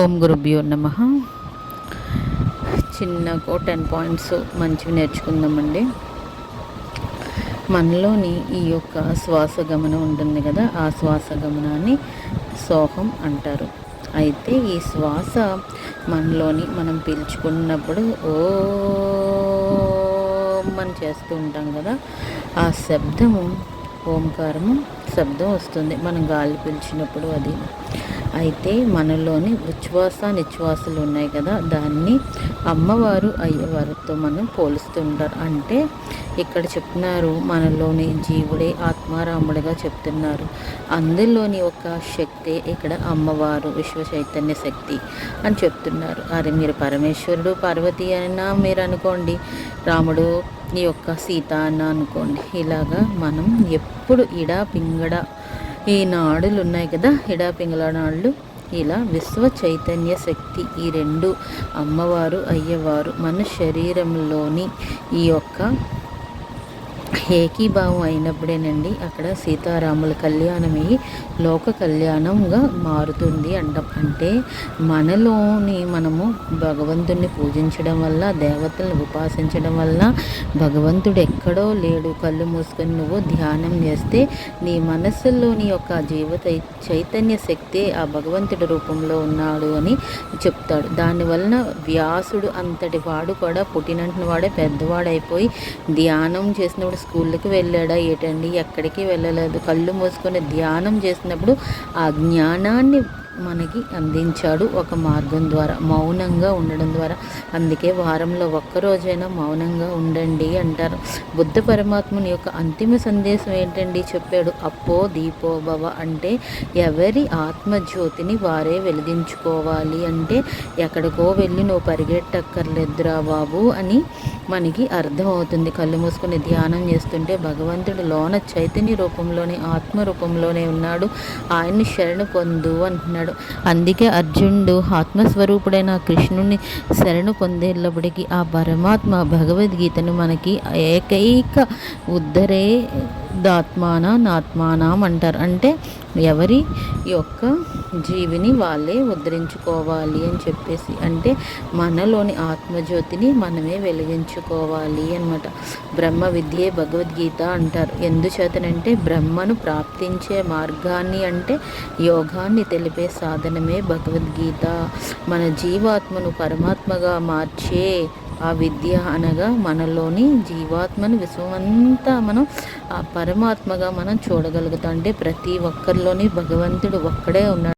ఓం గురుభ్యో నమః. చిన్న 10 పాయింట్స్ మంచివి నేర్చుకుందామండి. మనలోని ఈ యొక్క శ్వాస గమనం ఉంటుంది కదా, ఆ శ్వాస గమనాన్ని సోహం అంటారు. అయితే ఈ శ్వాస మనలోని మనం పీల్చుకున్నప్పుడు ఓం అని చేస్తూ ఉంటాం కదా, ఆ శబ్దము ఓంకారము శబ్దం వస్తుంది మనం గాలి పీల్చినప్పుడు. అది అయితే మనలోని ఉచ్ఛ్వాస నిశ్వాసాలు ఉన్నాయి కదా, దాన్ని అమ్మవారు అయ్యవారితో మనం పోలుస్తుంటారు. అంటే ఇక్కడ చెప్తున్నారు మనలోని జీవుడే ఆత్మారాముడిగా చెప్తున్నారు. అందులోని ఒక శక్తి ఇక్కడ అమ్మవారు విశ్వ చైతన్య శక్తి అని చెప్తున్నారు. అరే మీరు పరమేశ్వరుడు పార్వతి అయినా మీరు అనుకోండి, రాముడు ఈ యొక్క సీత అన్న అనుకోండి, ఇలాగా మనం ఎప్పుడు ఇడా పింగడ ఈ నాడులు ఉన్నాయి కదా, ఇడా పింగళ నాడులు, ఇలా విశ్వ చైతన్య శక్తి ఈ రెండు అమ్మవారు అయ్యవారు మన శరీరంలోని ఈ యొక్క ఏకీభావం అయినప్పుడేనండి అక్కడ సీతారాముల కళ్యాణమయ్యి లోక కళ్యాణంగా మారుతుంది అంటాం. అంటే మనలోని మనము భగవంతుడిని పూజించడం వల్ల, దేవతలను ఉపాసించడం వల్ల భగవంతుడు ఎక్కడో లేడు. కళ్ళు మూసుకొని నువ్వు ధ్యానం చేస్తే నీ మనస్సులోని యొక్క చైతన్య శక్తి ఆ భగవంతుడి రూపంలో ఉన్నాడు అని చెప్తాడు. దానివలన వ్యాసుడు అంతటి వాడు కూడా పుట్టినంటిన వాడే పెద్దవాడైపోయి ధ్యానం చేసినప్పుడు స్కూల్కి వెళ్ళాడా ఏటండి, ఎక్కడికి వెళ్ళలేదు. కళ్ళు మూసుకొని ధ్యానం చేసినప్పుడు ఆ జ్ఞానాన్ని మనకి అందించాడు ఒక మార్గం ద్వారా, మౌనంగా ఉండడం ద్వారా. అందుకే వారంలో ఒక్కరోజైనా మౌనంగా ఉండండి అంటారు. బుద్ధ పరమాత్ముని యొక్క అంతిమ సందేశం ఏంటండి చెప్పాడు, అప్పో దీపో భవ. అంటే ఎవరి ఆత్మజ్యోతిని వారే వెలిగించుకోవాలి. అంటే ఎక్కడికో వెళ్ళి నువ్వు పరిగెట్టక్కర్లేదురా బాబు అని మనకి అర్థమవుతుంది. కళ్ళు మూసుకొని ధ్యానం చేస్తుంటే భగవంతుడు లోన చైతన్య రూపంలోనే ఆత్మ రూపంలోనే ఉన్నాడు, ఆయన్ని శరణు పొందు అంటున్నాడు. అందుకే అర్జునుడు ఆత్మస్వరూపుడైన కృష్ణుని శరణు పొందేళ్ళప్పటికీ ఆ పరమాత్మ భగవద్గీతను మనకి ఏకైక ఉద్ధరే నాత్మానం అంటారు. అంటే ఎవరి యొక్క జీవిని వాళ్ళే ఉద్ధరించుకోవాలి అని చెప్పేసి, అంటే మనలోని ఆత్మజ్యోతిని మనమే వెలిగించుకోవాలి అన్నమాట. బ్రహ్మ విద్యే భగవద్గీత అంటారు. ఎందుచేతనంటే బ్రహ్మను ప్రాప్తించే మార్గాన్ని, అంటే యోగాన్ని తెలిపే సాధనమే భగవద్గీత. మన జీవాత్మను పరమాత్మగా మార్చే ఆ విద్య అనగా మనలోని జీవాత్మను విశ్వమంతా మనం ఆ పరమాత్మగా మనం చూడగలుగుతాం. అంటే ప్రతి ఒక్కరిలోని భగవంతుడు ఒక్కడే ఉన్నాడు.